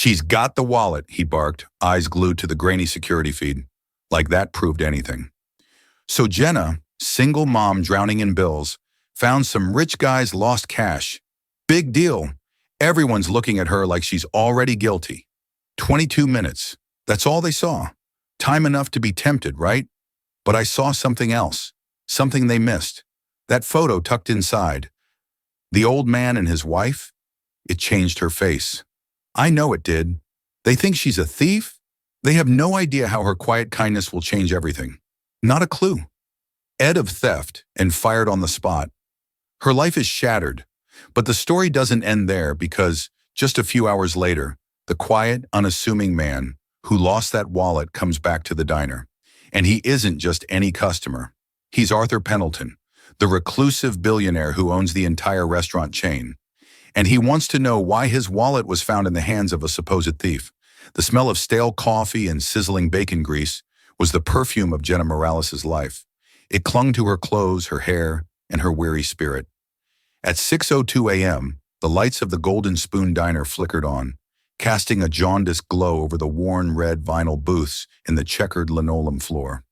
"She's got the wallet," he barked, eyes glued to the grainy security feed. Like that proved anything. So Jenna, single mom drowning in bills, found some rich guy's lost cash. Big deal. Everyone's looking at her like she's already guilty. 22 minutes. That's all they saw. Time enough to be tempted, right? But I saw something else. Something they missed. That photo tucked inside. The old man and his wife? It changed her face. I know it did. They think she's a thief? They have no idea how her quiet kindness will change everything. Not a clue. Ed of theft and fired on the spot. Her life is shattered. But the story doesn't end there because, just a few hours later, the quiet, unassuming man who lost that wallet comes back to the diner. And he isn't just any customer. He's Arthur Pendleton, the reclusive billionaire who owns the entire restaurant chain. And he wants to know why his wallet was found in the hands of a supposed thief. The smell of stale coffee and sizzling bacon grease was the perfume of Jenna Morales' life. It clung to her clothes, her hair, and her weary spirit. At 6:02 a.m., the lights of the Golden Spoon Diner flickered on, casting a jaundiced glow over the worn red vinyl booths in the checkered linoleum floor.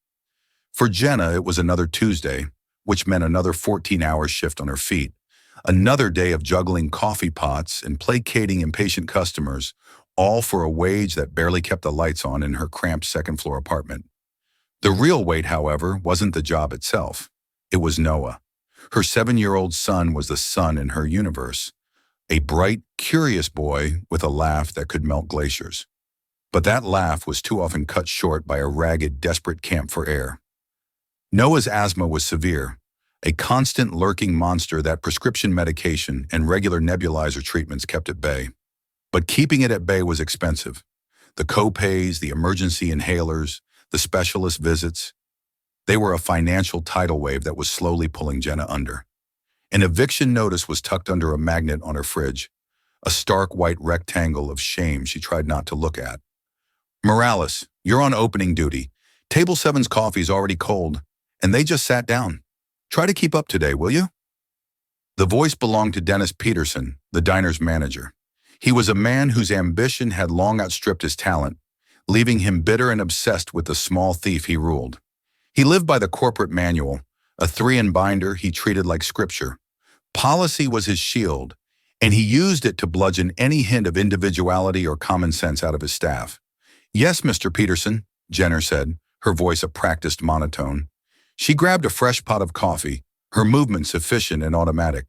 For Jenna, it was another Tuesday, which meant another 14-hour shift on her feet. Another day of juggling coffee pots and placating impatient customers, all for a wage that barely kept the lights on in her cramped second-floor apartment. The real weight, however, wasn't the job itself. It was Noah. Her 7-year-old son was the sun in her universe, a bright, curious boy with a laugh that could melt glaciers. But that laugh was too often cut short by a ragged, desperate camp for air. Noah's asthma was severe, a constant lurking monster that prescription medication and regular nebulizer treatments kept at bay. But keeping it at bay was expensive. The co-pays, the emergency inhalers, the specialist visits. They were a financial tidal wave that was slowly pulling Jenna under. An eviction notice was tucked under a magnet on her fridge, a stark white rectangle of shame she tried not to look at. "Morales, you're on opening duty. Table 7's coffee's already cold, and they just sat down. Try to keep up today, will you?" The voice belonged to Dennis Peterson, the diner's manager. He was a man whose ambition had long outstripped his talent, leaving him bitter and obsessed with the small thief he ruled. He lived by the corporate manual, a 3-in-binder he treated like scripture. Policy was his shield, and he used it to bludgeon any hint of individuality or common sense out of his staff. "Yes, Mr. Peterson," Jenner said, her voice a practiced monotone. She grabbed a fresh pot of coffee, her movements efficient and automatic.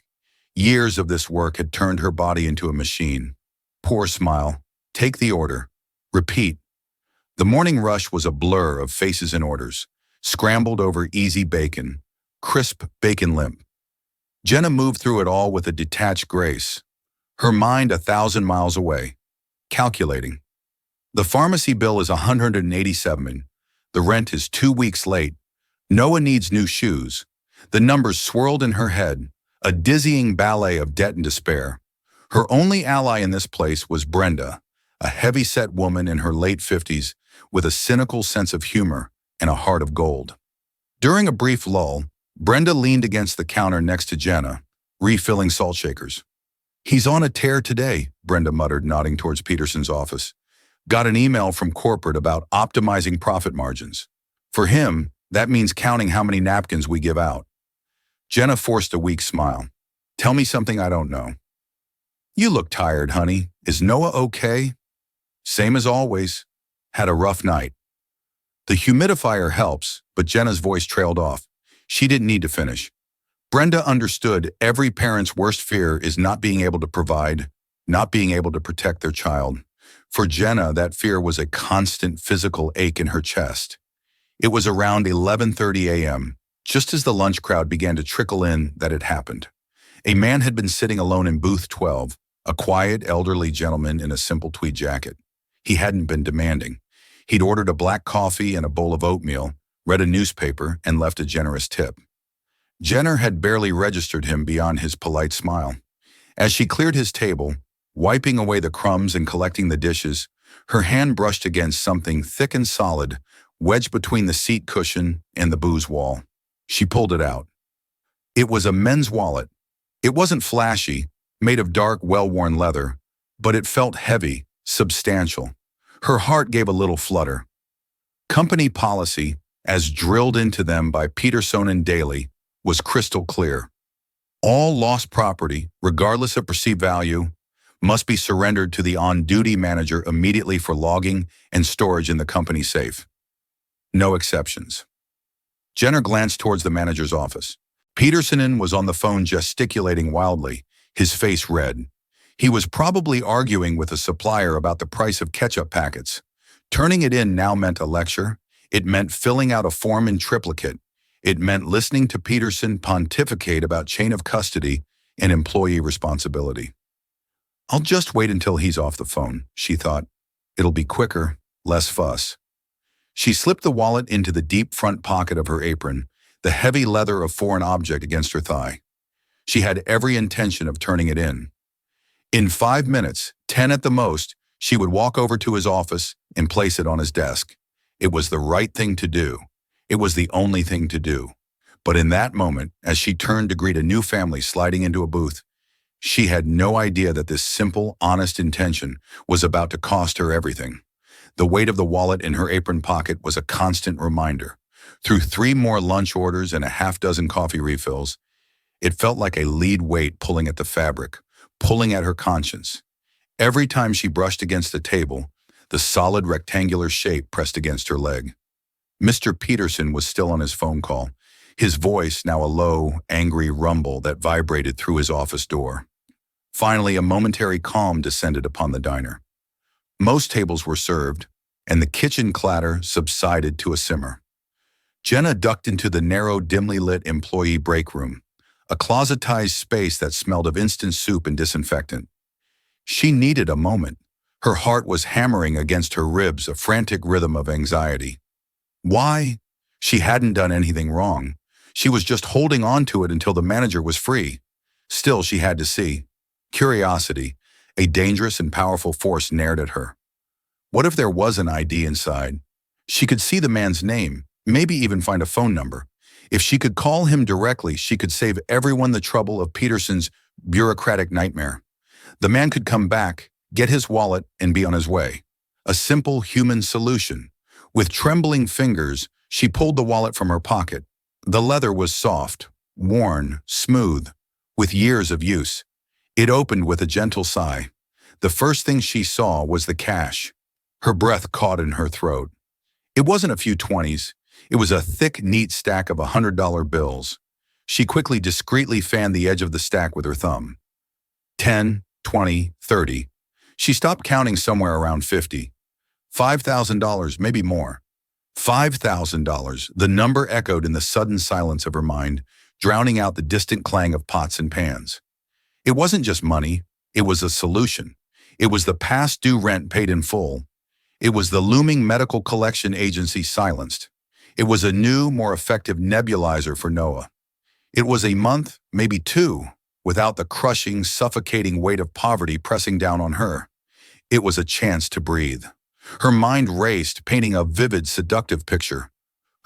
Years of this work had turned her body into a machine. Poor smile. Take the order. Repeat. The morning rush was a blur of faces and orders, scrambled over easy bacon, crisp bacon limp. Jenna moved through it all with a detached grace, her mind 1,000 miles away, calculating. The pharmacy bill is $187. The rent is 2 weeks late. Noah needs new shoes. The numbers swirled in her head, a dizzying ballet of debt and despair. Her only ally in this place was Brenda, a heavy-set woman in her late 50s with a cynical sense of humor and a heart of gold. During a brief lull, Brenda leaned against the counter next to Jenna, refilling salt shakers. "He's on a tear today," Brenda muttered, nodding towards Peterson's office. "Got an email from corporate about optimizing profit margins. For him, that means counting how many napkins we give out." Jenna forced a weak smile. "Tell me something I don't know." "You look tired, honey. Is Noah okay?" "Same as always. Had a rough night." The humidifier helps, but Jenna's voice trailed off. She didn't need to finish. Brenda understood every parent's worst fear is not being able to provide, not being able to protect their child. For Jenna, that fear was a constant physical ache in her chest. It was around 11:30 a.m., just as the lunch crowd began to trickle in, that it happened. A man had been sitting alone in booth 12, a quiet, elderly gentleman in a simple tweed jacket. He hadn't been demanding. He'd ordered a black coffee and a bowl of oatmeal, read a newspaper, and left a generous tip. Jenner had barely registered him beyond his polite smile. As she cleared his table, wiping away the crumbs and collecting the dishes, her hand brushed against something thick and solid, wedged between the seat cushion and the booze wall. She pulled it out. It was a men's wallet. It wasn't flashy, made of dark, well-worn leather, but it felt heavy, substantial. Her heart gave a little flutter. Company policy, as drilled into them by Peterson and Daly, was crystal clear. All lost property, regardless of perceived value, must be surrendered to the on-duty manager immediately for logging and storage in the company safe. No exceptions. Jenner glanced towards the manager's office. Peterson was on the phone gesticulating wildly, his face red. He was probably arguing with a supplier about the price of ketchup packets. Turning it in now meant a lecture. It meant filling out a form in triplicate. It meant listening to Peterson pontificate about chain of custody and employee responsibility. I'll just wait until he's off the phone, she thought. It'll be quicker, less fuss. She slipped the wallet into the deep front pocket of her apron, the heavy leather of foreign object against her thigh. She had every intention of turning it in. In 5 minutes, 10 at the most, she would walk over to his office and place it on his desk. It was the right thing to do. It was the only thing to do. But in that moment, as she turned to greet a new family sliding into a booth, she had no idea that this simple, honest intention was about to cost her everything. The weight of the wallet in her apron pocket was a constant reminder. Through 3 more lunch orders and a half-dozen coffee refills, it felt like a lead weight pulling at the fabric, pulling at her conscience. Every time she brushed against the table, the solid rectangular shape pressed against her leg. Mr. Peterson was still on his phone call, his voice now a low, angry rumble that vibrated through his office door. Finally, a momentary calm descended upon the diner. Most tables were served, and the kitchen clatter subsided to a simmer. Jenna ducked into the narrow, dimly lit employee break room, a closetized space that smelled of instant soup and disinfectant. She needed a moment. Her heart was hammering against her ribs, a frantic rhythm of anxiety. Why? She hadn't done anything wrong. She was just holding on to it until the manager was free. Still, she had to see. Curiosity, a dangerous and powerful force, nared at her. What if there was an ID inside? She could see the man's name, maybe even find a phone number. If she could call him directly, she could save everyone the trouble of Peterson's bureaucratic nightmare. The man could come back, get his wallet, and be on his way. A simple human solution. With trembling fingers, she pulled the wallet from her pocket. The leather was soft, worn, smooth, with years of use. It opened with a gentle sigh. The first thing she saw was the cash. Her breath caught in her throat. It wasn't a few 20s. It was a thick, neat stack of $100 bills. She quickly, discreetly fanned the edge of the stack with her thumb. 10, 20, 30. She stopped counting somewhere around 50. $5,000, maybe more. $5,000, the number echoed in the sudden silence of her mind, drowning out the distant clang of pots and pans. It wasn't just money, it was a solution. It was the past due rent paid in full. It was the looming medical collection agency silenced. It was a new, more effective nebulizer for Noah. It was a month, maybe 2, without the crushing, suffocating weight of poverty pressing down on her. It was a chance to breathe. Her mind raced, painting a vivid, seductive picture.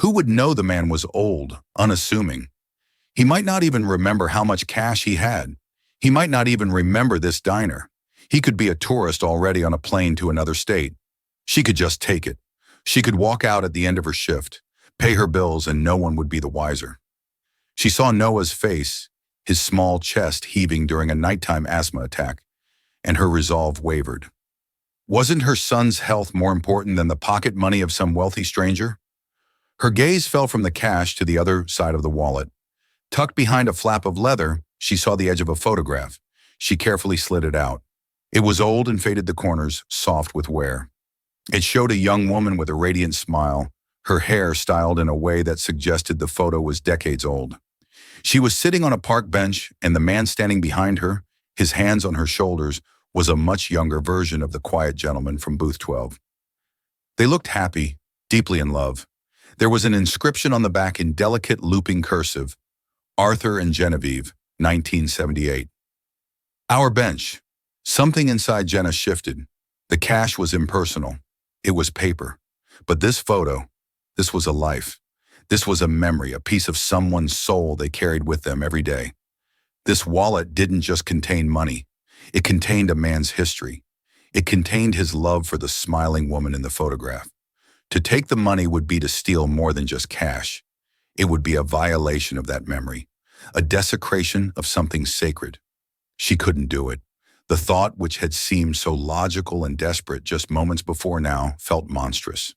Who would know the man was old, unassuming? He might not even remember how much cash he had. He might not even remember this diner. He could be a tourist already on a plane to another state. She could just take it. She could walk out at the end of her shift, pay her bills, and no one would be the wiser. She saw Noah's face, his small chest heaving during a nighttime asthma attack, and her resolve wavered. Wasn't her son's health more important than the pocket money of some wealthy stranger? Her gaze fell from the cash to the other side of the wallet. Tucked behind a flap of leather, she saw the edge of a photograph. She carefully slid it out. It was old and faded the corners, soft with wear. It showed a young woman with a radiant smile, her hair styled in a way that suggested the photo was decades old. She was sitting on a park bench, and the man standing behind her, his hands on her shoulders, was a much younger version of the quiet gentleman from booth 12. They looked happy, deeply in love. There was an inscription on the back in delicate looping cursive, Arthur and Genevieve, 1978. Our bench. Something inside Jenna shifted. The cash was impersonal. It was paper. But this photo, this was a life. This was a memory, a piece of someone's soul they carried with them every day. This wallet didn't just contain money. It contained a man's history. It contained his love for the smiling woman in the photograph. To take the money would be to steal more than just cash. It would be a violation of that memory, a desecration of something sacred. She couldn't do it. The thought, which had seemed so logical and desperate just moments before now, felt monstrous.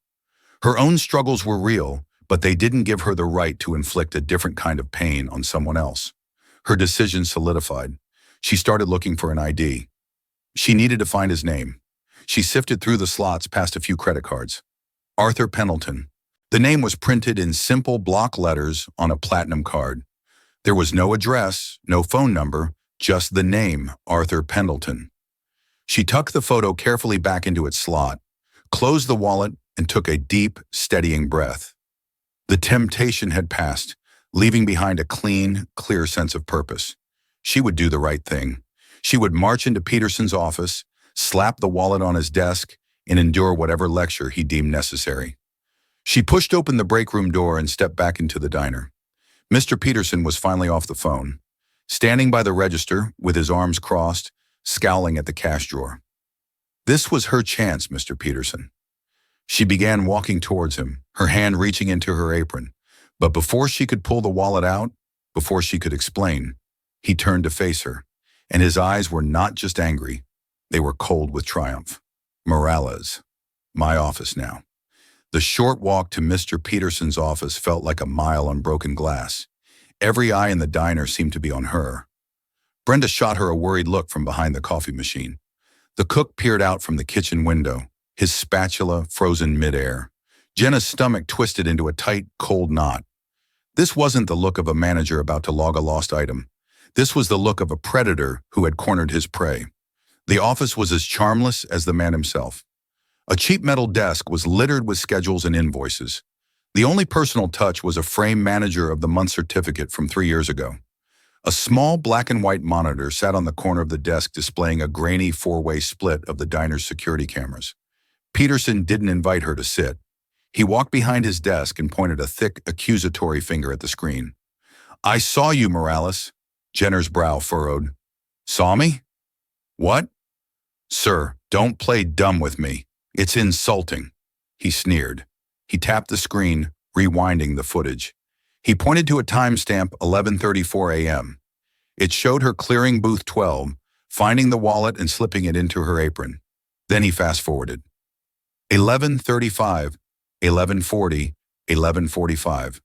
Her own struggles were real, but they didn't give her the right to inflict a different kind of pain on someone else. Her decision solidified. She started looking for an ID. She needed to find his name. She sifted through the slots past a few credit cards. Arthur Pendleton. The name was printed in simple block letters on a platinum card. There was no address, no phone number, just the name, Arthur Pendleton. She tucked the photo carefully back into its slot, closed the wallet, and took a deep, steadying breath. The temptation had passed, leaving behind a clean, clear sense of purpose. She would do the right thing. She would march into Peterson's office, slap the wallet on his desk, and endure whatever lecture he deemed necessary. She pushed open the break room door and stepped back into the diner. Mr. Peterson was finally off the phone, standing by the register with his arms crossed, scowling at the cash drawer. This was her chance, Mr. Peterson. She began walking towards him, her hand reaching into her apron. But before she could pull the wallet out, before she could explain, he turned to face her, and his eyes were not just angry, they were cold with triumph. Morales. My office now. The short walk to Mr. Peterson's office felt like a mile on broken glass. Every eye in the diner seemed to be on her. Brenda shot her a worried look from behind the coffee machine. The cook peered out from the kitchen window, his spatula frozen midair. Jenna's stomach twisted into a tight, cold knot. This wasn't the look of a manager about to log a lost item. This was the look of a predator who had cornered his prey. The office was as charmless as the man himself. A cheap metal desk was littered with schedules and invoices. The only personal touch was a framed manager of the month certificate from 3 years ago. A small black and white monitor sat on the corner of the desk displaying a grainy four-way split of the diner's security cameras. Peterson didn't invite her to sit. He walked behind his desk and pointed a thick, accusatory finger at the screen. I saw you, Morales. Jenner's brow furrowed. Saw me? What? Sir, don't play dumb with me. It's insulting. He sneered. He tapped the screen, rewinding the footage. He pointed to a timestamp 11:34 a.m. It showed her clearing booth 12, finding the wallet and slipping it into her apron. Then he fast-forwarded. 11:35, 11:40, 11:45.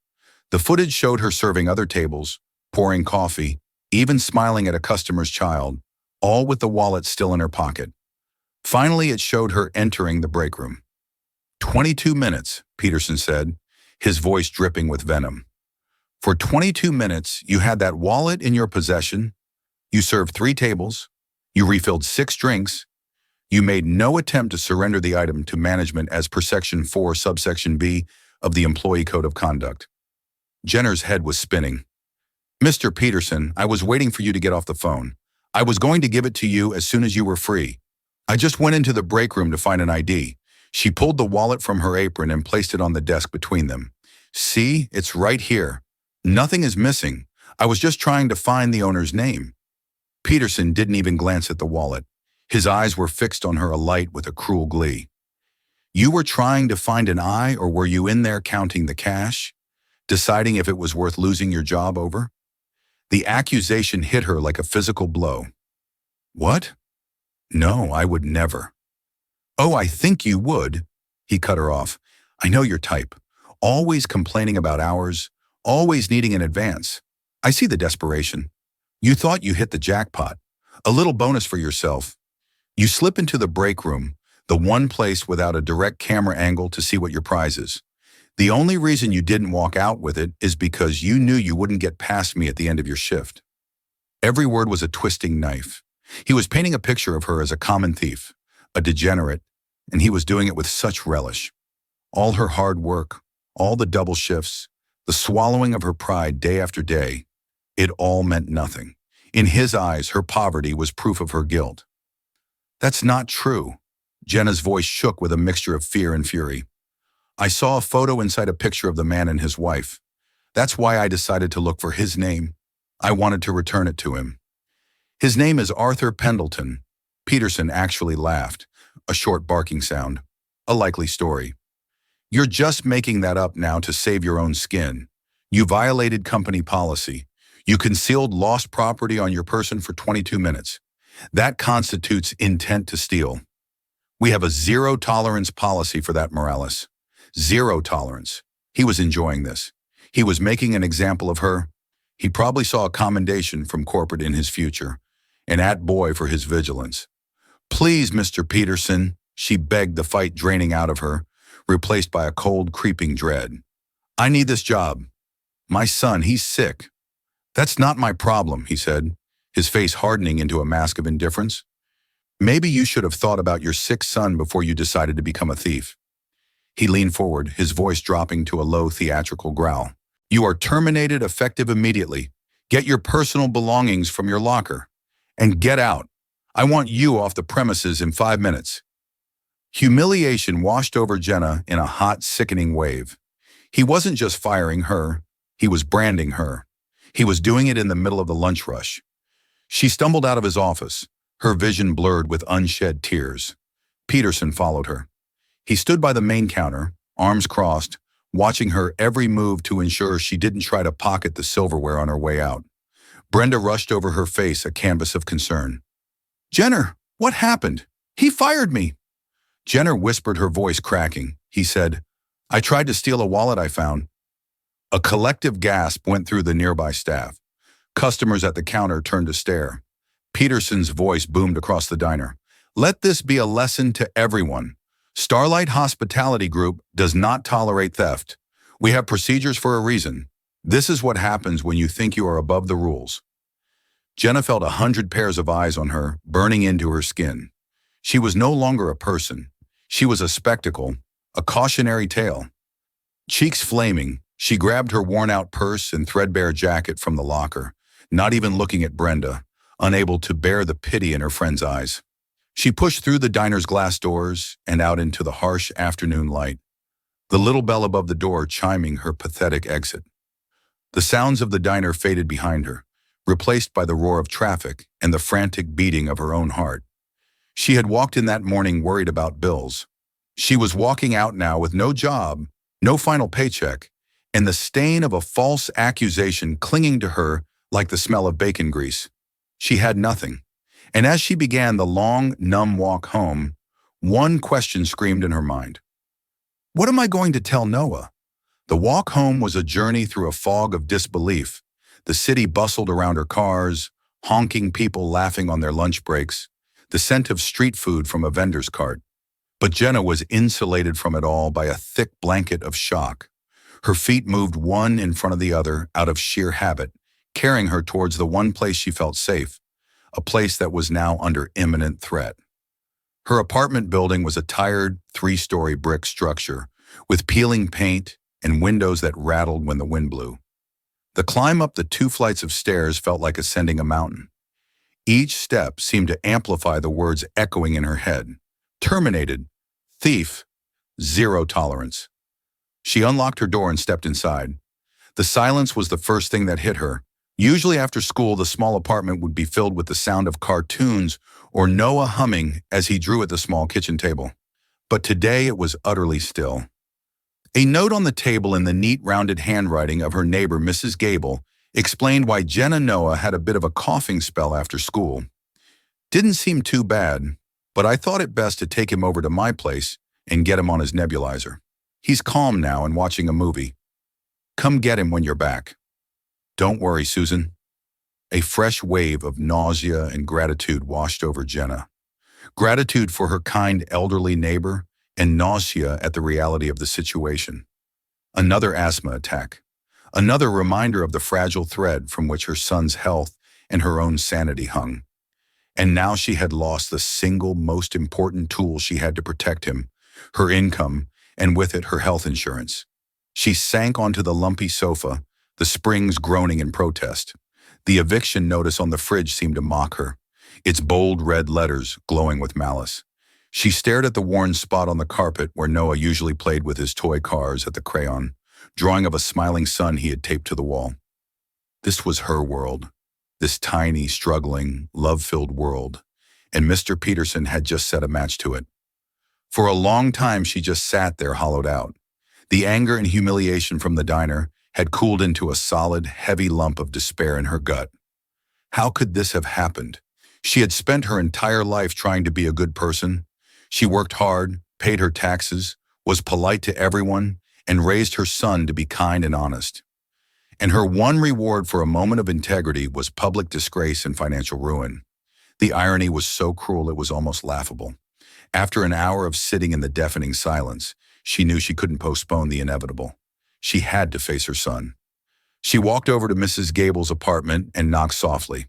The footage showed her serving other tables, pouring coffee, even smiling at a customer's child, all with the wallet still in her pocket. Finally, it showed her entering the break room. 22 minutes, Peterson said, his voice dripping with venom. For 22 minutes, you had that wallet in your possession, you served 3 tables, you refilled 6 drinks, you made no attempt to surrender the item to management as per Section 4, subsection B of the Employee Code of Conduct. Jenner's head was spinning. Mr. Peterson, I was waiting for you to get off the phone. I was going to give it to you as soon as you were free. I just went into the break room to find an ID. She pulled the wallet from her apron and placed it on the desk between them. See, it's right here. Nothing is missing. I was just trying to find the owner's name. Peterson didn't even glance at the wallet. His eyes were fixed on her alight with a cruel glee. You were trying to find an eye, or were you in there counting the cash, deciding if it was worth losing your job over? The accusation hit her like a physical blow. What? No, I would never. Oh, I think you would. He cut her off. I know your type. Always complaining about hours, always needing an advance. I see the desperation. You thought you hit the jackpot. A little bonus for yourself. You slip into the break room, the one place without a direct camera angle to see what your prize is. The only reason you didn't walk out with it is because you knew you wouldn't get past me at the end of your shift. Every word was a twisting knife. He was painting a picture of her as a common thief, a degenerate, and he was doing it with such relish. All her hard work, all the double shifts, the swallowing of her pride day after day, it all meant nothing. In his eyes, her poverty was proof of her guilt. That's not true. Jenna's voice shook with a mixture of fear and fury. I saw a photo inside a picture of the man and his wife. That's why I decided to look for his name. I wanted to return it to him. His name is Arthur Pendleton. Peterson actually laughed, a short barking sound. A likely story. You're just making that up now to save your own skin. You violated company policy. You concealed lost property on your person for 22 minutes. That constitutes intent to steal. We have a zero-tolerance policy for that, Morales. Zero tolerance. He was enjoying this. He was making an example of her. He probably saw a commendation from corporate in his future. An at-boy for his vigilance. Please, Mr. Peterson, she begged, the fight draining out of her, replaced by a cold, creeping dread. I need this job. My son, he's sick. That's not my problem, he said, his face hardening into a mask of indifference. Maybe you should have thought about your sick son before you decided to become a thief. He leaned forward, his voice dropping to a low, theatrical growl. You are terminated effective immediately. Get your personal belongings from your locker. And get out. I want you off the premises in 5 minutes. Humiliation washed over Jenna in a hot, sickening wave. He wasn't just firing her, he was branding her. He was doing it in the middle of the lunch rush. She stumbled out of his office, her vision blurred with unshed tears. Peterson followed her. He stood by the main counter, arms crossed, watching her every move to ensure she didn't try to pocket the silverware on her way out. Brenda rushed over her face, a canvas of concern. Jenner, what happened? He fired me. Jenner whispered, her voice cracking. He said, I tried to steal a wallet I found. A collective gasp went through the nearby staff. Customers at the counter turned to stare. Peterson's voice boomed across the diner. Let this be a lesson to everyone. Starlight Hospitality Group does not tolerate theft. We have procedures for a reason. This is what happens when you think you are above the rules. Jenna felt 100 pairs of eyes on her, burning into her skin. She was no longer a person. She was a spectacle, a cautionary tale. Cheeks flaming, she grabbed her worn-out purse and threadbare jacket from the locker, not even looking at Brenda, unable to bear the pity in her friend's eyes. She pushed through the diner's glass doors and out into the harsh afternoon light, the little bell above the door chiming her pathetic exit. The sounds of the diner faded behind her, replaced by the roar of traffic and the frantic beating of her own heart. She had walked in that morning worried about bills. She was walking out now with no job, no final paycheck, and the stain of a false accusation clinging to her like the smell of bacon grease. She had nothing. And as she began the long, numb walk home, one question screamed in her mind. What am I going to tell Noah? The walk home was a journey through a fog of disbelief. The city bustled around her cars, honking people laughing on their lunch breaks, the scent of street food from a vendor's cart. But Jenna was insulated from it all by a thick blanket of shock. Her feet moved one in front of the other out of sheer habit, carrying her towards the one place she felt safe, a place that was now under imminent threat. Her apartment building was a tired, 3-story brick structure with peeling paint and windows that rattled when the wind blew. The climb up the 2 flights of stairs felt like ascending a mountain. Each step seemed to amplify the words echoing in her head. Terminated, thief, zero tolerance. She unlocked her door and stepped inside. The silence was the first thing that hit her. Usually after school, the small apartment would be filled with the sound of cartoons or Noah humming as he drew at the small kitchen table. But today it was utterly still. A note on the table in the neat, rounded handwriting of her neighbor, Mrs. Gable, explained why Jenna Noah had a bit of a coughing spell after school. Didn't seem too bad, but I thought it best to take him over to my place and get him on his nebulizer. He's calm now and watching a movie. Come get him when you're back. Don't worry, Susan. A fresh wave of nausea and gratitude washed over Jenna. Gratitude for her kind elderly neighbor and nausea at the reality of the situation. Another asthma attack. Another reminder of the fragile thread from which her son's health and her own sanity hung. And now she had lost the single most important tool she had to protect him, her income, and with it her health insurance. She sank onto the lumpy sofa, the springs groaning in protest. The eviction notice on the fridge seemed to mock her, its bold red letters glowing with malice. She stared at the worn spot on the carpet where Noah usually played with his toy cars at the crayon, drawing of a smiling sun he had taped to the wall. This was her world, this tiny, struggling, love-filled world, and Mr. Peterson had just set a match to it. For a long time, she just sat there hollowed out. The anger and humiliation from the diner had cooled into a solid, heavy lump of despair in her gut. How could this have happened? She had spent her entire life trying to be a good person. She worked hard, paid her taxes, was polite to everyone, and raised her son to be kind and honest. And her one reward for a moment of integrity was public disgrace and financial ruin. The irony was so cruel it was almost laughable. After an hour of sitting in the deafening silence, she knew she couldn't postpone the inevitable. She had to face her son. She walked over to Mrs. Gable's apartment and knocked softly.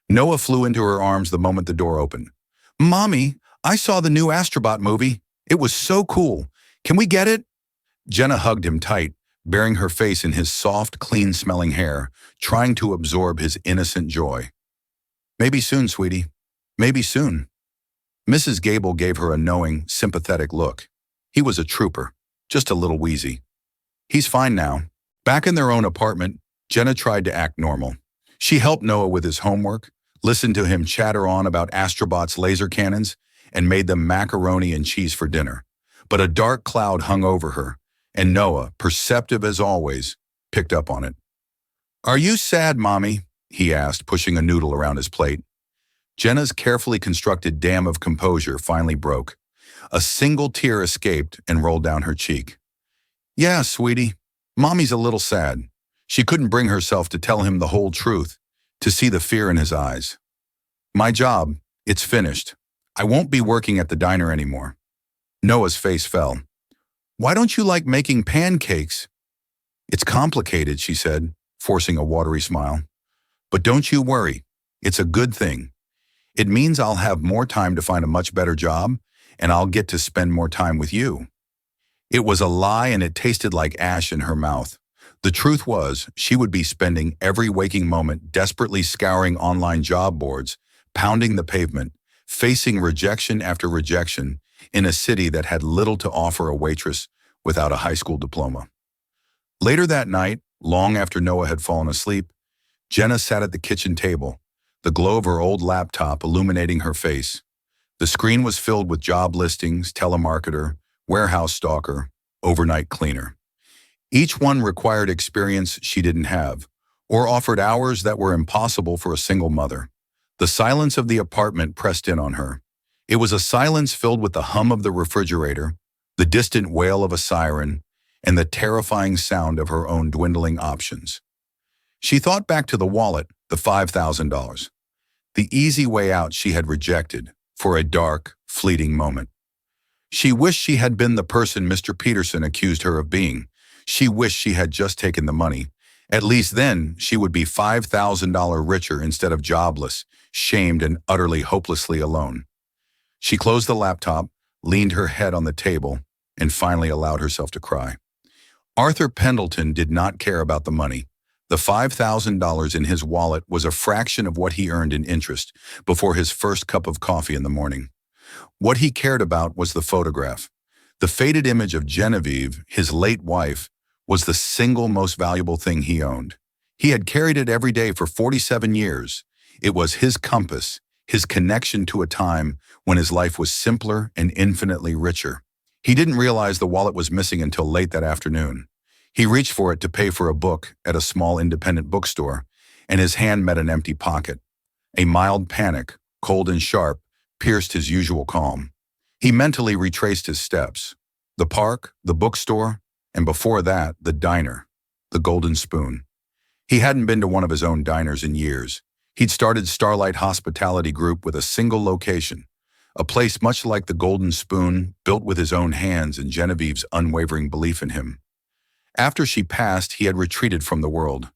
Noah flew into her arms the moment the door opened. "Mommy, I saw the new Astrobot movie. It was so cool. Can we get it?" Jenna hugged him tight, burying her face in his soft, clean-smelling hair, trying to absorb his innocent joy. "Maybe soon, sweetie. Maybe soon." Mrs. Gable gave her a knowing, sympathetic look. He was a trooper, just a little wheezy. "He's fine now." Back in their own apartment, Jenna tried to act normal. She helped Noah with his homework, listened to him chatter on about Astrobot's laser cannons, and made them macaroni and cheese for dinner. But a dark cloud hung over her, and Noah, perceptive as always, picked up on it. "Are you sad, Mommy?" he asked, pushing a noodle around his plate. Jenna's carefully constructed dam of composure finally broke. A single tear escaped and rolled down her cheek. "Yeah, sweetie, Mommy's a little sad." She couldn't bring herself to tell him the whole truth, to see the fear in his eyes. "My job, it's finished. I won't be working at the diner anymore." Noah's face fell. "Why don't you like making pancakes?" "It's complicated," she said, forcing a watery smile. "But don't you worry. It's a good thing. It means I'll have more time to find a much better job, and I'll get to spend more time with you." It was a lie, and it tasted like ash in her mouth. The truth was, she would be spending every waking moment desperately scouring online job boards, pounding the pavement, facing rejection after rejection in a city that had little to offer a waitress without a high school diploma. Later that night, long after Noah had fallen asleep, Jenna sat at the kitchen table, the glow of her old laptop illuminating her face. The screen was filled with job listings, telemarketer, warehouse stalker, overnight cleaner. Each one required experience she didn't have, or offered hours that were impossible for a single mother. The silence of the apartment pressed in on her. It was a silence filled with the hum of the refrigerator, the distant wail of a siren, and the terrifying sound of her own dwindling options. She thought back to the wallet, the $5,000. The easy way out she had rejected for a dark, fleeting moment. She wished she had been the person Mr. Peterson accused her of being. She wished she had just taken the money. At least then, she would be $5,000 richer instead of jobless, shamed and utterly hopelessly alone. She closed the laptop, leaned her head on the table, and finally allowed herself to cry. Arthur Pendleton did not care about the money. The $5,000 in his wallet was a fraction of what he earned in interest before his first cup of coffee in the morning. What he cared about was the photograph. The faded image of Genevieve, his late wife, was the single most valuable thing he owned. He had carried it every day for 47 years. It was his compass, his connection to a time when his life was simpler and infinitely richer. He didn't realize the wallet was missing until late that afternoon. He reached for it to pay for a book at a small independent bookstore, and his hand met an empty pocket. A mild panic, cold and sharp, pierced his usual calm. He mentally retraced his steps. The park, the bookstore, and before that, the diner, the Golden Spoon. He hadn't been to one of his own diners in years. He'd started Starlight Hospitality Group with a single location, a place much like the Golden Spoon, built with his own hands and Genevieve's unwavering belief in him. After she passed, he had retreated from the world,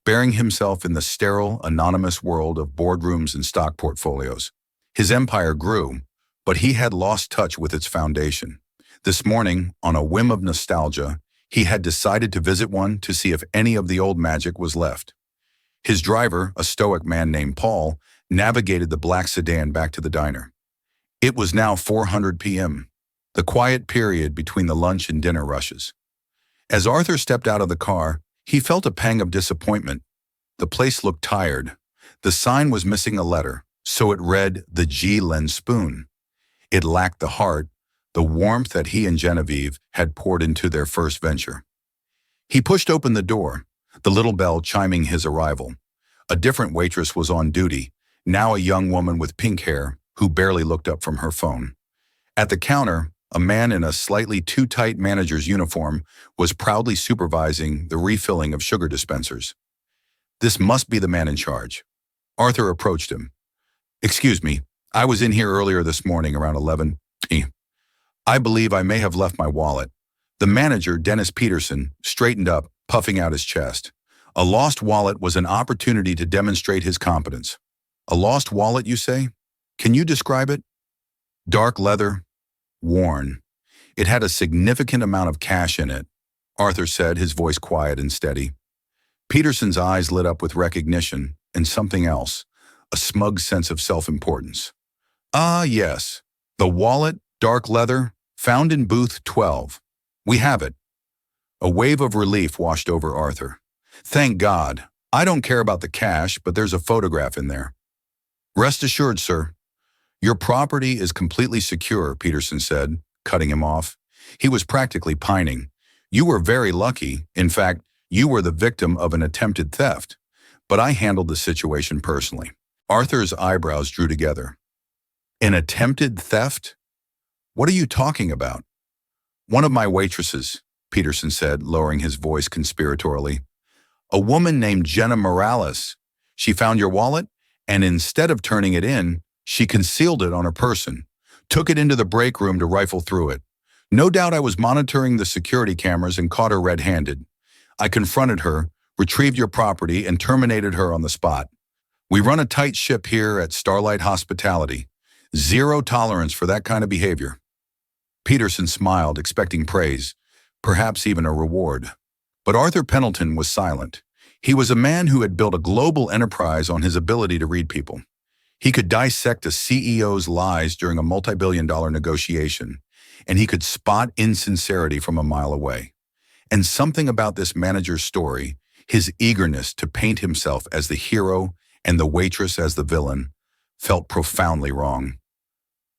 burying himself in the sterile, anonymous world of boardrooms and stock portfolios. His empire grew, but he had lost touch with its foundation. This morning, on a whim of nostalgia, he had decided to visit one to see if any of the old magic was left. His driver, a stoic man named Paul, navigated the black sedan back to the diner. It was now 4:00 p.m., the quiet period between the lunch and dinner rushes. As Arthur stepped out of the car, he felt a pang of disappointment. The place looked tired. The sign was missing a letter, so it read the G. Len Spoon. It lacked the heart, the warmth that he and Genevieve had poured into their first venture. He pushed open the door, the little bell chiming his arrival. A different waitress was on duty, now a young woman with pink hair who barely looked up from her phone. At the counter, a man in a slightly too tight manager's uniform was proudly supervising the refilling of sugar dispensers. This must be the man in charge. Arthur approached him. "Excuse me, I was in here earlier this morning around 11. I believe I may have left my wallet." The manager, Dennis Peterson, straightened up, puffing out his chest. A lost wallet was an opportunity to demonstrate his competence. "A lost wallet, you say? Can you describe it?" "Dark leather, worn. It had a significant amount of cash in it," Arthur said, his voice quiet and steady. Peterson's eyes lit up with recognition and something else, a smug sense of self-importance. "Ah, yes. The wallet, dark leather, found in booth 12. We have it." A wave of relief washed over Arthur. "Thank God. I don't care about the cash, but there's a photograph in there." "Rest assured, sir. Your property is completely secure," Peterson said, cutting him off. He was practically pining. "You were very lucky. In fact, you were the victim of an attempted theft. But I handled the situation personally." Arthur's eyebrows drew together. "An attempted theft? What are you talking about?" "One of my waitresses," Peterson said, lowering his voice conspiratorially. "A woman named Jenna Morales. She found your wallet, and instead of turning it in, she concealed it on her person, took it into the break room to rifle through it. No doubt I was monitoring the security cameras and caught her red-handed. I confronted her, retrieved your property, and terminated her on the spot. We run a tight ship here at Starlight Hospitality. Zero tolerance for that kind of behavior." Peterson smiled, expecting praise, perhaps even a reward. But Arthur Pendleton was silent. He was a man who had built a global enterprise on his ability to read people. He could dissect a CEO's lies during a multi-billion-dollar negotiation, and he could spot insincerity from a mile away. And something about this manager's story, his eagerness to paint himself as the hero and the waitress as the villain, felt profoundly wrong.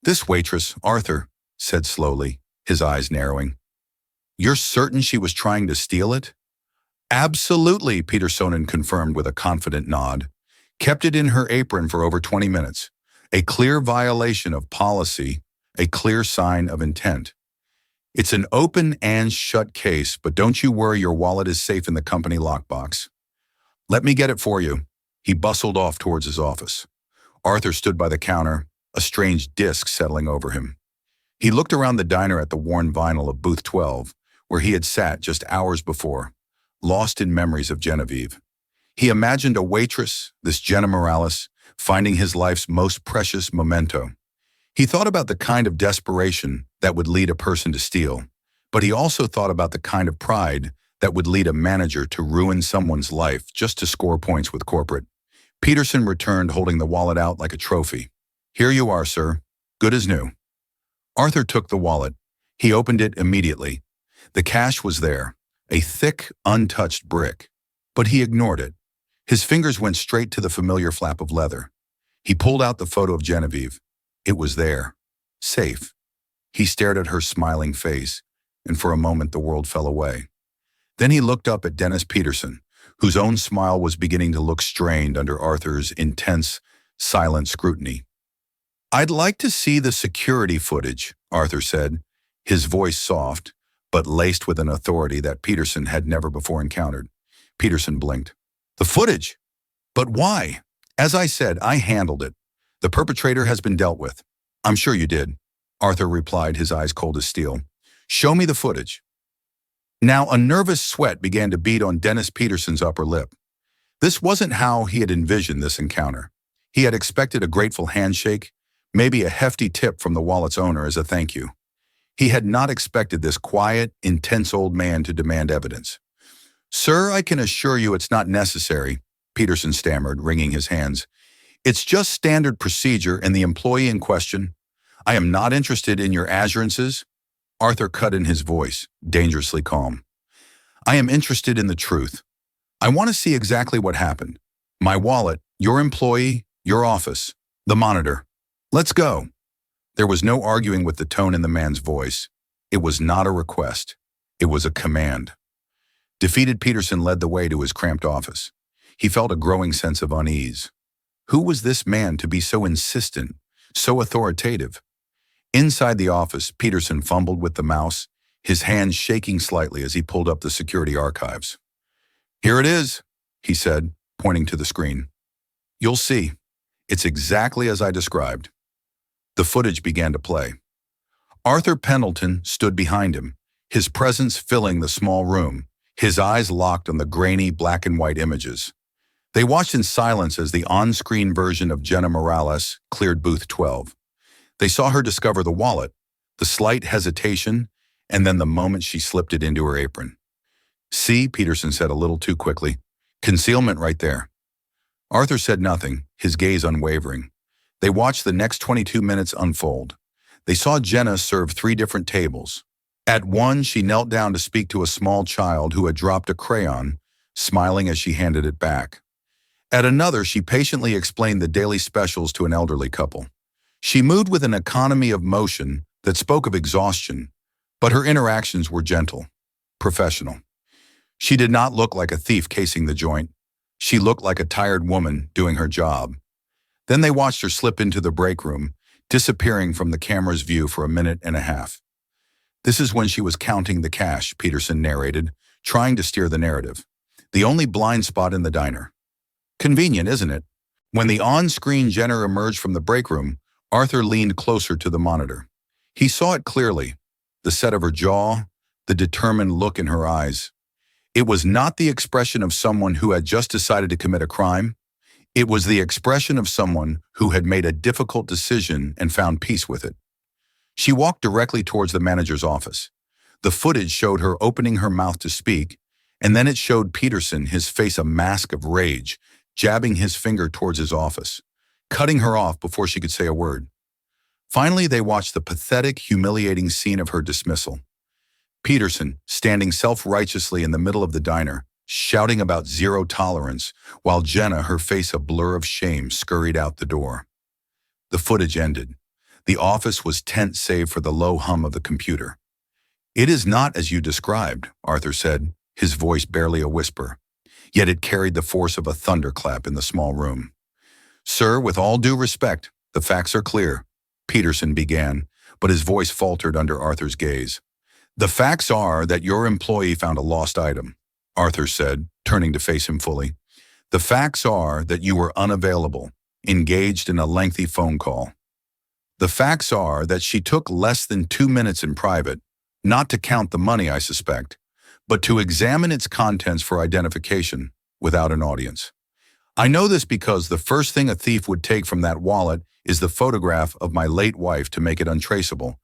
"This waitress, Arthur," said slowly, his eyes narrowing. "You're certain she was trying to steal it?" "Absolutely," Peterson confirmed with a confident nod. "Kept it in her apron for over 20 minutes. A clear violation of policy, a clear sign of intent. It's an open and shut case, but don't you worry, your wallet is safe in the company lockbox." "Let me get it for you." He bustled off towards his office. Arthur stood by the counter, a strange disc settling over him. He looked around the diner at the worn vinyl of booth 12, where he had sat just hours before, lost in memories of Genevieve. He imagined a waitress, this Jenna Morales, finding his life's most precious memento. He thought about the kind of desperation that would lead a person to steal, but he also thought about the kind of pride that would lead a manager to ruin someone's life just to score points with corporate. Peterson returned, holding the wallet out like a trophy. "Here you are, sir. Good as new." Arthur took the wallet. He opened it immediately. The cash was there, a thick, untouched brick. But he ignored it. His fingers went straight to the familiar flap of leather. He pulled out the photo of Genevieve. It was there, safe. He stared at her smiling face, and for a moment the world fell away. Then he looked up at Dennis Peterson, whose own smile was beginning to look strained under Arthur's intense, silent scrutiny. "I'd like to see the security footage," Arthur said, his voice soft, but laced with an authority that Peterson had never before encountered. Peterson blinked. "The footage? But why?" "As I said, I handled it. The perpetrator has been dealt with." "I'm sure you did," Arthur replied, his eyes cold as steel. "Show me the footage." Now a nervous sweat began to bead on Dennis Peterson's upper lip. This wasn't how he had envisioned this encounter. He had expected a grateful handshake, maybe a hefty tip from the wallet's owner as a thank you. He had not expected this quiet, intense old man to demand evidence. "Sir, I can assure you it's not necessary," Peterson stammered, wringing his hands. "It's just standard procedure and the employee in question. I am not interested in your assurances." Arthur cut in his voice, dangerously calm. "I am interested in the truth. I want to see exactly what happened. My wallet, your employee, your office, the monitor. Let's go." There was no arguing with the tone in the man's voice. It was not a request. It was a command. Defeated, Peterson led the way to his cramped office. He felt a growing sense of unease. Who was this man to be so insistent, so authoritative? Inside the office, Peterson fumbled with the mouse, his hands shaking slightly as he pulled up the security archives. "Here it is," he said, pointing to the screen. "You'll see. It's exactly as I described." The footage began to play. Arthur Pendleton stood behind him, his presence filling the small room, his eyes locked on the grainy black and white images. They watched in silence as the on-screen version of Jenna Morales cleared booth 12. They saw her discover the wallet, the slight hesitation, and then the moment she slipped it into her apron. "See," Peterson said a little too quickly. "Concealment right there." Arthur said nothing, his gaze unwavering. They watched the next 22 minutes unfold. They saw Jenna serve 3 different tables. At one, she knelt down to speak to a small child who had dropped a crayon, smiling as she handed it back. At another, she patiently explained the daily specials to an elderly couple. She moved with an economy of motion that spoke of exhaustion, but her interactions were gentle, professional. She did not look like a thief casing the joint. She looked like a tired woman doing her job. Then they watched her slip into the break room, disappearing from the camera's view for a minute and a half. "This is when she was counting the cash," Peterson narrated, trying to steer the narrative. "The only blind spot in the diner." Convenient, isn't it? When the on-screen Jenner emerged from the break room, Arthur leaned closer to the monitor. He saw it clearly, the set of her jaw, the determined look in her eyes. It was not the expression of someone who had just decided to commit a crime. It was the expression of someone who had made a difficult decision and found peace with it. She walked directly towards the manager's office. The footage showed her opening her mouth to speak, and then it showed Peterson, his face a mask of rage, jabbing his finger towards his office, cutting her off before she could say a word. Finally, they watched the pathetic, humiliating scene of her dismissal. Peterson, standing self-righteously in the middle of the diner, shouting about zero tolerance, while Jenna, her face a blur of shame, scurried out the door. The footage ended. The office was tense save for the low hum of the computer. "It is not as you described," Arthur said, his voice barely a whisper. Yet it carried the force of a thunderclap in the small room. "Sir, with all due respect, the facts are clear," Peterson began, but his voice faltered under Arthur's gaze. "The facts are that your employee found a lost item," Arthur said, turning to face him fully. "The facts are that you were unavailable, engaged in a lengthy phone call. The facts are that she took less than 2 minutes in private, not to count the money, I suspect, but to examine its contents for identification without an audience. I know this because the first thing a thief would take from that wallet is the photograph of my late wife to make it untraceable.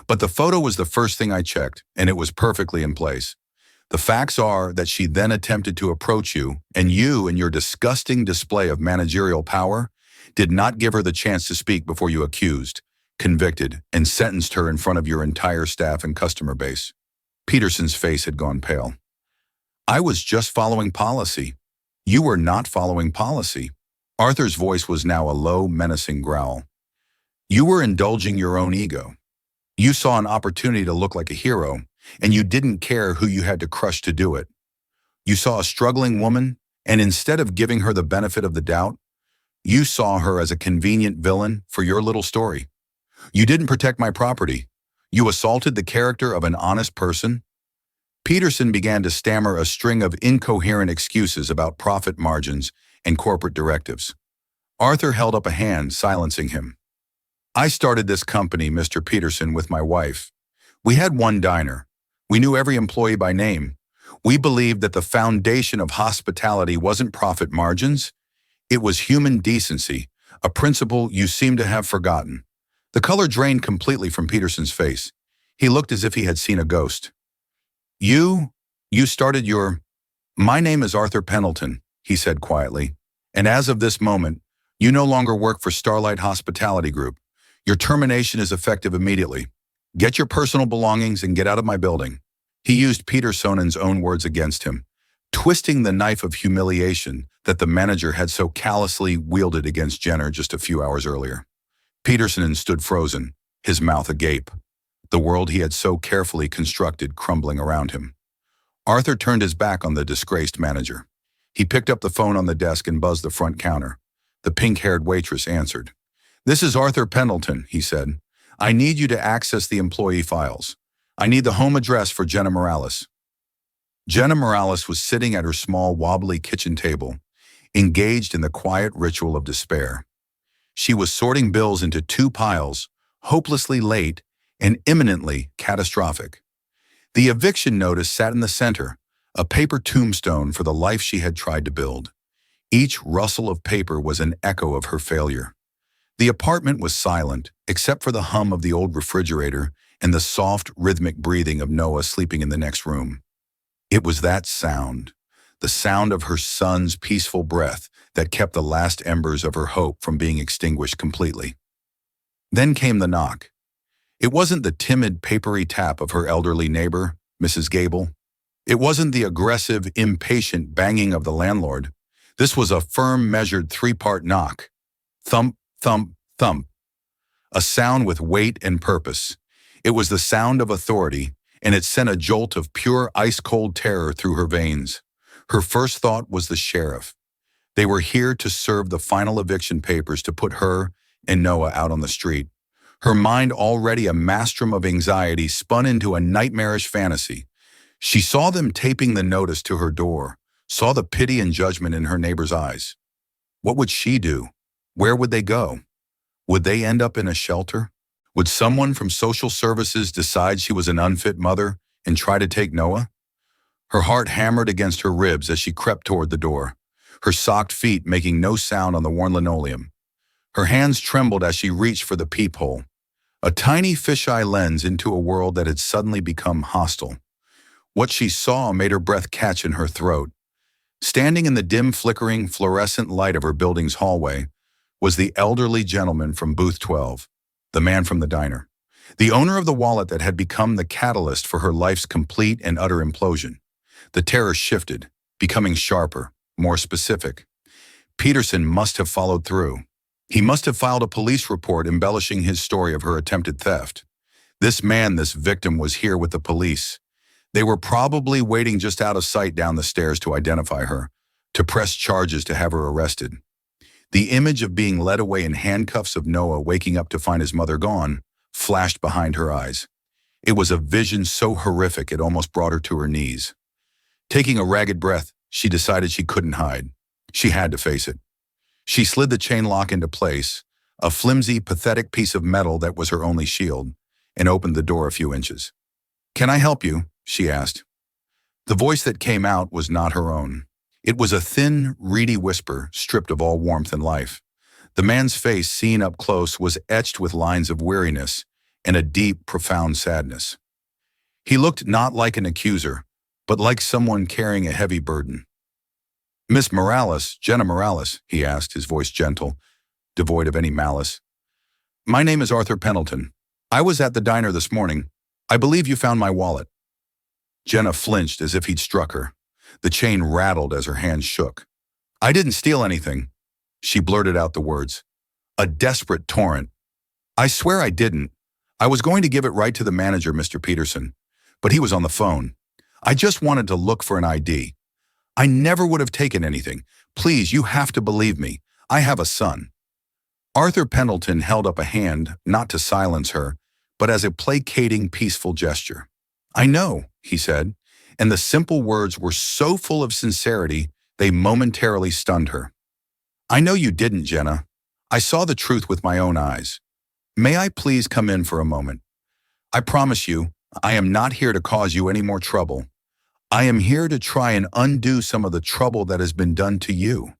But the photo was the first thing I checked, and it was perfectly in place. The facts are that she then attempted to approach you, and you, in your disgusting display of managerial power, did not give her the chance to speak before you accused, convicted, and sentenced her in front of your entire staff and customer base." Peterson's face had gone pale. "I was just following policy." "You were not following policy." Arthur's voice was now a low, menacing growl. "You were indulging your own ego. You saw an opportunity to look like a hero, and you didn't care who you had to crush to do it. You saw a struggling woman, and instead of giving her the benefit of the doubt, you saw her as a convenient villain for your little story. You didn't protect my property. You assaulted the character of an honest person." Peterson began to stammer a string of incoherent excuses about profit margins and corporate directives. Arthur held up a hand, silencing him. "I started this company, Mr. Peterson, with my wife. We had one diner. We knew every employee by name. We believed that the foundation of hospitality wasn't profit margins. It was human decency, a principle you seem to have forgotten." The color drained completely from Peterson's face. He looked as if he had seen a ghost. You started your... "My name is Arthur Pendleton," he said quietly, "and as of this moment, you no longer work for Starlight Hospitality Group. Your termination is effective immediately. Get your personal belongings and get out of my building." He used Peter Sonen's own words against him, twisting the knife of humiliation that the manager had so callously wielded against Jenner just a few hours earlier. Peterson stood frozen, his mouth agape, the world he had so carefully constructed crumbling around him. Arthur turned his back on the disgraced manager. He picked up the phone on the desk and buzzed the front counter. The pink-haired waitress answered. "This is Arthur Pendleton," he said. "I need you to access the employee files. I need the home address for Jenna Morales." Jenna Morales was sitting at her small, wobbly kitchen table, engaged in the quiet ritual of despair. She was sorting bills into two piles, hopelessly late and imminently catastrophic. The eviction notice sat in the center, a paper tombstone for the life she had tried to build. Each rustle of paper was an echo of her failure. The apartment was silent, except for the hum of the old refrigerator and the soft, rhythmic breathing of Noah sleeping in the next room. It was that sound, the sound of her son's peaceful breath, that kept the last embers of her hope from being extinguished completely. Then came the knock. It wasn't the timid, papery tap of her elderly neighbor, Mrs. Gable. It wasn't the aggressive, impatient banging of the landlord. This was a firm, measured three-part knock. Thump, thump, thump. A sound with weight and purpose. It was the sound of authority, and it sent a jolt of pure, ice-cold terror through her veins. Her first thought was the sheriff. They were here to serve the final eviction papers to put her and Noah out on the street. Her mind, already a maelstrom of anxiety, spun into a nightmarish fantasy. She saw them taping the notice to her door, saw the pity and judgment in her neighbor's eyes. What would she do? Where would they go? Would they end up in a shelter? Would someone from social services decide she was an unfit mother and try to take Noah? Her heart hammered against her ribs as she crept toward the door, her socked feet making no sound on the worn linoleum. Her hands trembled as she reached for the peephole, a tiny fisheye lens into a world that had suddenly become hostile. What she saw made her breath catch in her throat. Standing in the dim, flickering, fluorescent light of her building's hallway was the elderly gentleman from Booth 12, the man from the diner, the owner of the wallet that had become the catalyst for her life's complete and utter implosion. The terror shifted, becoming sharper, more specific. Peterson must have followed through. He must have filed a police report embellishing his story of her attempted theft. This man, this victim, was here with the police. They were probably waiting just out of sight down the stairs to identify her, to press charges to have her arrested. The image of being led away in handcuffs of Noah waking up to find his mother gone flashed behind her eyes. It was a vision so horrific it almost brought her to her knees. Taking a ragged breath, she decided she couldn't hide. She had to face it. She slid the chain lock into place, a flimsy, pathetic piece of metal that was her only shield, and opened the door a few inches. "Can I help you?" she asked. The voice that came out was not her own. It was a thin, reedy whisper, stripped of all warmth and life. The man's face, seen up close, was etched with lines of weariness and a deep, profound sadness. He looked not like an accuser, but like someone carrying a heavy burden. "Miss Morales, Jenna Morales," he asked, his voice gentle, devoid of any malice. "My name is Arthur Pendleton. I was at the diner this morning. I believe you found my wallet." Jenna flinched as if he'd struck her. The chain rattled as her hands shook. "I didn't steal anything." She blurted out the words. A desperate torrent. "I swear I didn't. I was going to give it right to the manager, Mr. Peterson, but he was on the phone. I just wanted to look for an ID. I never would have taken anything. Please, you have to believe me. I have a son." Arthur Pendleton held up a hand, not to silence her, but as a placating, peaceful gesture. "I know," he said, and the simple words were so full of sincerity they momentarily stunned her. "I know you didn't, Jenna. I saw the truth with my own eyes. May I please come in for a moment? I promise you, I am not here to cause you any more trouble. I am here to try and undo some of the trouble that has been done to you."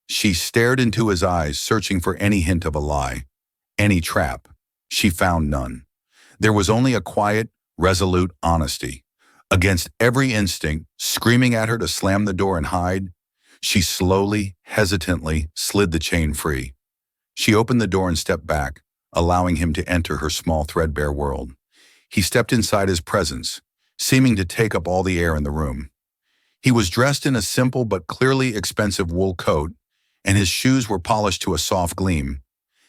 She stared into his eyes, searching for any hint of a lie, any trap. She found none. There was only a quiet, resolute honesty. Against every instinct, screaming at her to slam the door and hide, she slowly, hesitantly slid the chain free. She opened the door and stepped back, allowing him to enter her small, threadbare world. He stepped inside his presence, seeming to take up all the air in the room. He was dressed in a simple but clearly expensive wool coat, and his shoes were polished to a soft gleam.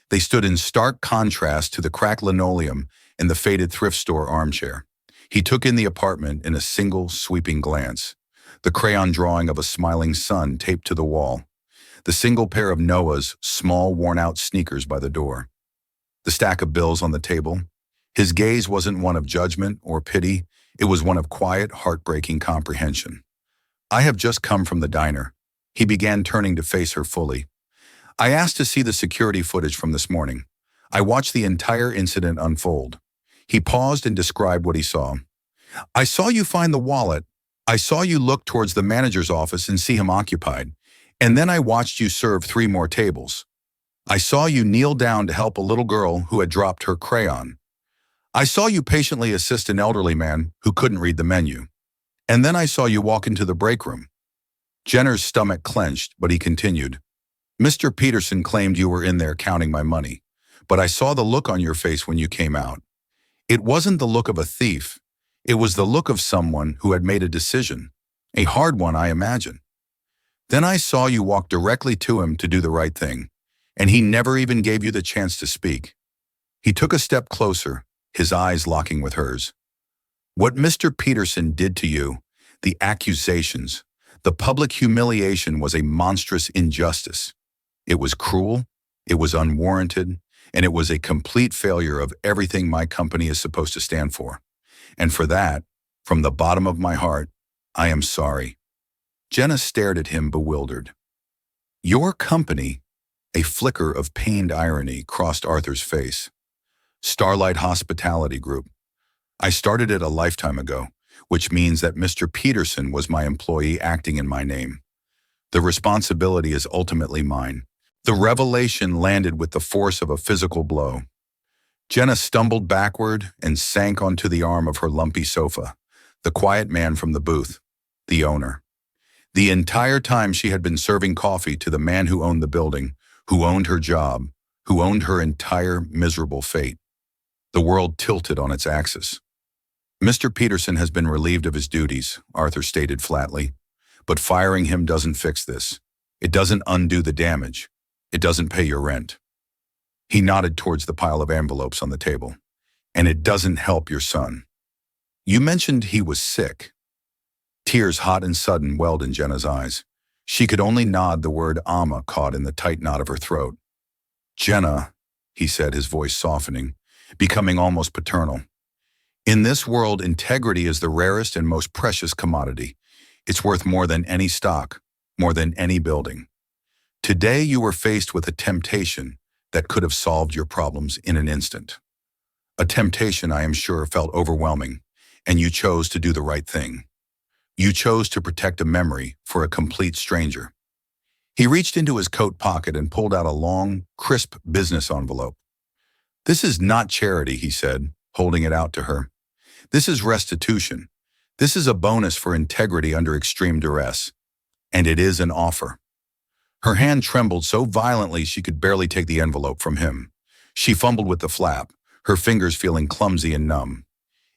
They stood in stark contrast to the cracked linoleum and the faded thrift store armchair. He took in the apartment in a single sweeping glance. The crayon drawing of a smiling sun taped to the wall. The single pair of Noah's small, worn-out sneakers by the door. The stack of bills on the table. His gaze wasn't one of judgment or pity. It was one of quiet, heartbreaking comprehension. "I have just come from the diner." He began, turning to face her fully. "I asked to see the security footage from this morning. I watched the entire incident unfold." He paused and described what he saw. "I saw you find the wallet. I saw you look towards the manager's office and see him occupied. And then I watched you serve 3 more tables. I saw you kneel down to help a little girl who had dropped her crayon. I saw you patiently assist an elderly man who couldn't read the menu. And then I saw you walk into the break room." Jenner's stomach clenched, but he continued. "Mr. Peterson claimed you were in there counting my money, but I saw the look on your face when you came out. It wasn't the look of a thief. It was the look of someone who had made a decision. A hard one, I imagine. Then I saw you walk directly to him to do the right thing, and he never even gave you the chance to speak." He took a step closer, his eyes locking with hers. "What Mr. Peterson did to you, the accusations, the public humiliation was a monstrous injustice. It was cruel, it was unwarranted, and it was a complete failure of everything my company is supposed to stand for. And for that, from the bottom of my heart, I am sorry." Jenna stared at him, bewildered. "Your company?" A flicker of pained irony crossed Arthur's face. "Starlight Hospitality Group. I started it a lifetime ago, which means that Mr. Peterson was my employee acting in my name. The responsibility is ultimately mine." The revelation landed with the force of a physical blow. Jenna stumbled backward and sank onto the arm of her lumpy sofa. The quiet man from the booth, the owner. The entire time she had been serving coffee to the man who owned the building, who owned her job, who owned her entire miserable fate. The world tilted on its axis. "Mr. Peterson has been relieved of his duties," Arthur stated flatly. "But firing him doesn't fix this. It doesn't undo the damage. It doesn't pay your rent." He nodded towards the pile of envelopes on the table. "And it doesn't help your son. You mentioned he was sick." Tears, hot and sudden, welled in Jenna's eyes. She could only nod, the word "ama" caught in the tight knot of her throat. "Jenna," he said, his voice softening, becoming almost paternal. "In this world, integrity is the rarest and most precious commodity. It's worth more than any stock, more than any building. Today you were faced with a temptation that could have solved your problems in an instant. A temptation I am sure felt overwhelming, and you chose to do the right thing. You chose to protect a memory for a complete stranger." He reached into his coat pocket and pulled out a long, crisp business envelope. "This is not charity," he said, holding it out to her. "This is restitution. This is a bonus for integrity under extreme duress. And it is an offer." Her hand trembled so violently she could barely take the envelope from him. She fumbled with the flap, her fingers feeling clumsy and numb.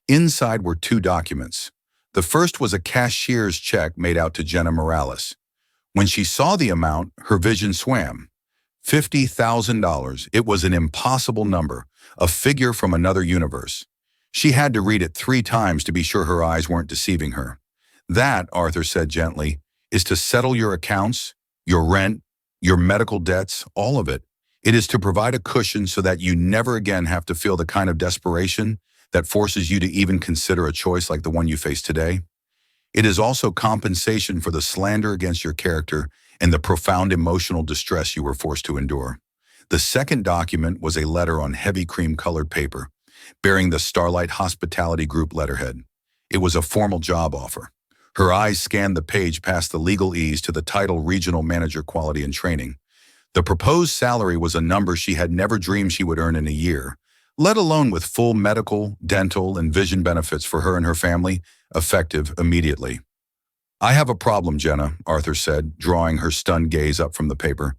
Inside were 2 documents. The first was a cashier's check made out to Jenna Morales. When she saw the amount, her vision swam. $50,000. It was an impossible number, a figure from another universe. She had to read it 3 times to be sure her eyes weren't deceiving her. "That," Arthur said gently, "is to settle your accounts, your rent, your medical debts, all of it. It is to provide a cushion so that you never again have to feel the kind of desperation that forces you to even consider a choice like the one you face today. It is also compensation for the slander against your character and the profound emotional distress you were forced to endure." The second document was a letter on heavy cream-colored paper, bearing the Starlight Hospitality Group letterhead. It was a formal job offer. Her eyes scanned the page past the legalese to the title Regional Manager Quality and Training. The proposed salary was a number she had never dreamed she would earn in a year, let alone with full medical, dental, and vision benefits for her and her family, effective immediately. "I have a problem, Jenna," Arthur said, drawing her stunned gaze up from the paper.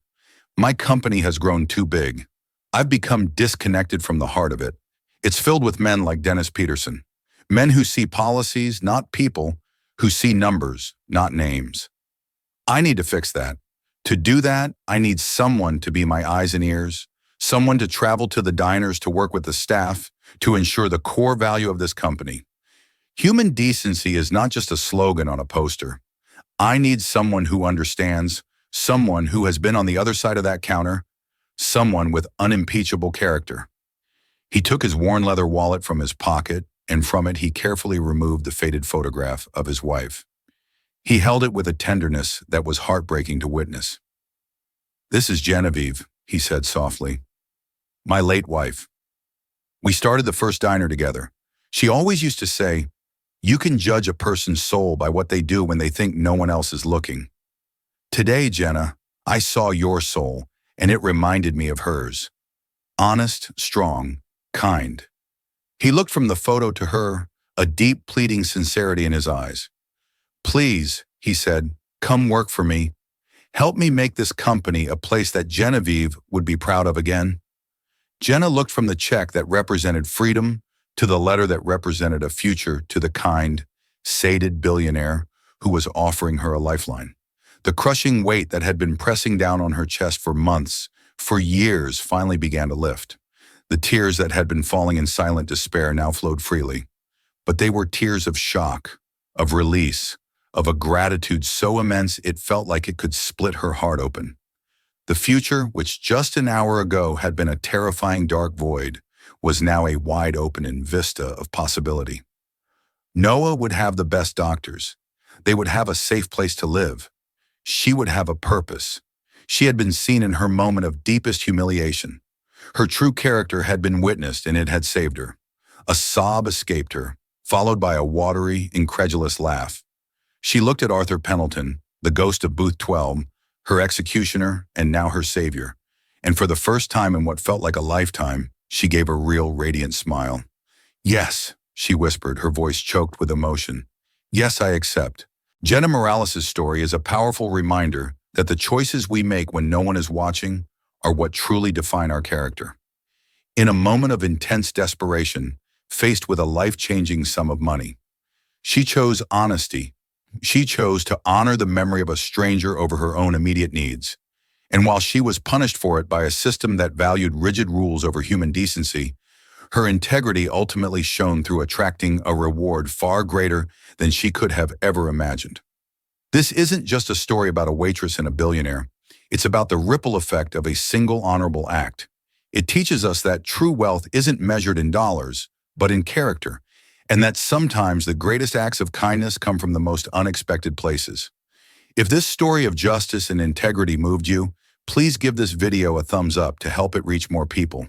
"My company has grown too big. I've become disconnected from the heart of it. It's filled with men like Dennis Peterson. Men who see policies, not people, who see numbers, not names. I need to fix that. To do that, I need someone to be my eyes and ears, someone to travel to the diners to work with the staff to ensure the core value of this company. Human decency is not just a slogan on a poster. I need someone who understands, someone who has been on the other side of that counter, someone with unimpeachable character. He took his worn leather wallet from his pocket, and from it he carefully removed the faded photograph of his wife. He held it with a tenderness that was heartbreaking to witness. "This is Genevieve," he said softly. "My late wife. We started the first diner together. She always used to say, 'You can judge a person's soul by what they do when they think no one else is looking.' Today, Jenna, I saw your soul, and it reminded me of hers. Honest, strong, kind." He looked from the photo to her, a deep, pleading sincerity in his eyes. "Please," he said, "come work for me. Help me make this company a place that Genevieve would be proud of again." Jenna looked from the check that represented freedom to the letter that represented a future to the kind, sated billionaire who was offering her a lifeline. The crushing weight that had been pressing down on her chest for months, for years, finally began to lift. The tears that had been falling in silent despair now flowed freely. But they were tears of shock, of release, of a gratitude so immense it felt like it could split her heart open. The future, which just an hour ago had been a terrifying dark void, was now a wide-open vista of possibility. Noah would have the best doctors. They would have a safe place to live. She would have a purpose. She had been seen in her moment of deepest humiliation. Her true character had been witnessed, and it had saved her. A sob escaped her, followed by a watery, incredulous laugh. She looked at Arthur Pendleton, the ghost of Booth 12, her executioner and now her savior, and for the first time in what felt like a lifetime, she gave a real radiant smile. "Yes," she whispered, her voice choked with emotion. "Yes, I accept." Jenna Morales' story is a powerful reminder that the choices we make when no one is watching are what truly define our character. In a moment of intense desperation, faced with a life-changing sum of money, she chose honesty. She chose to honor the memory of a stranger over her own immediate needs. And while she was punished for it by a system that valued rigid rules over human decency, her integrity ultimately shone through, attracting a reward far greater than she could have ever imagined. This isn't just a story about a waitress and a billionaire. It's about the ripple effect of a single honorable act. It teaches us that true wealth isn't measured in dollars, but in character, and that sometimes the greatest acts of kindness come from the most unexpected places. If this story of justice and integrity moved you, please give this video a thumbs up to help it reach more people.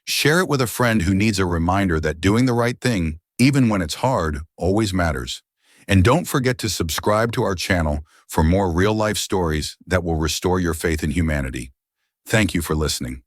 Share it with a friend who needs a reminder that doing the right thing, even when it's hard, always matters. And don't forget to subscribe to our channel for more real-life stories that will restore your faith in humanity. Thank you for listening.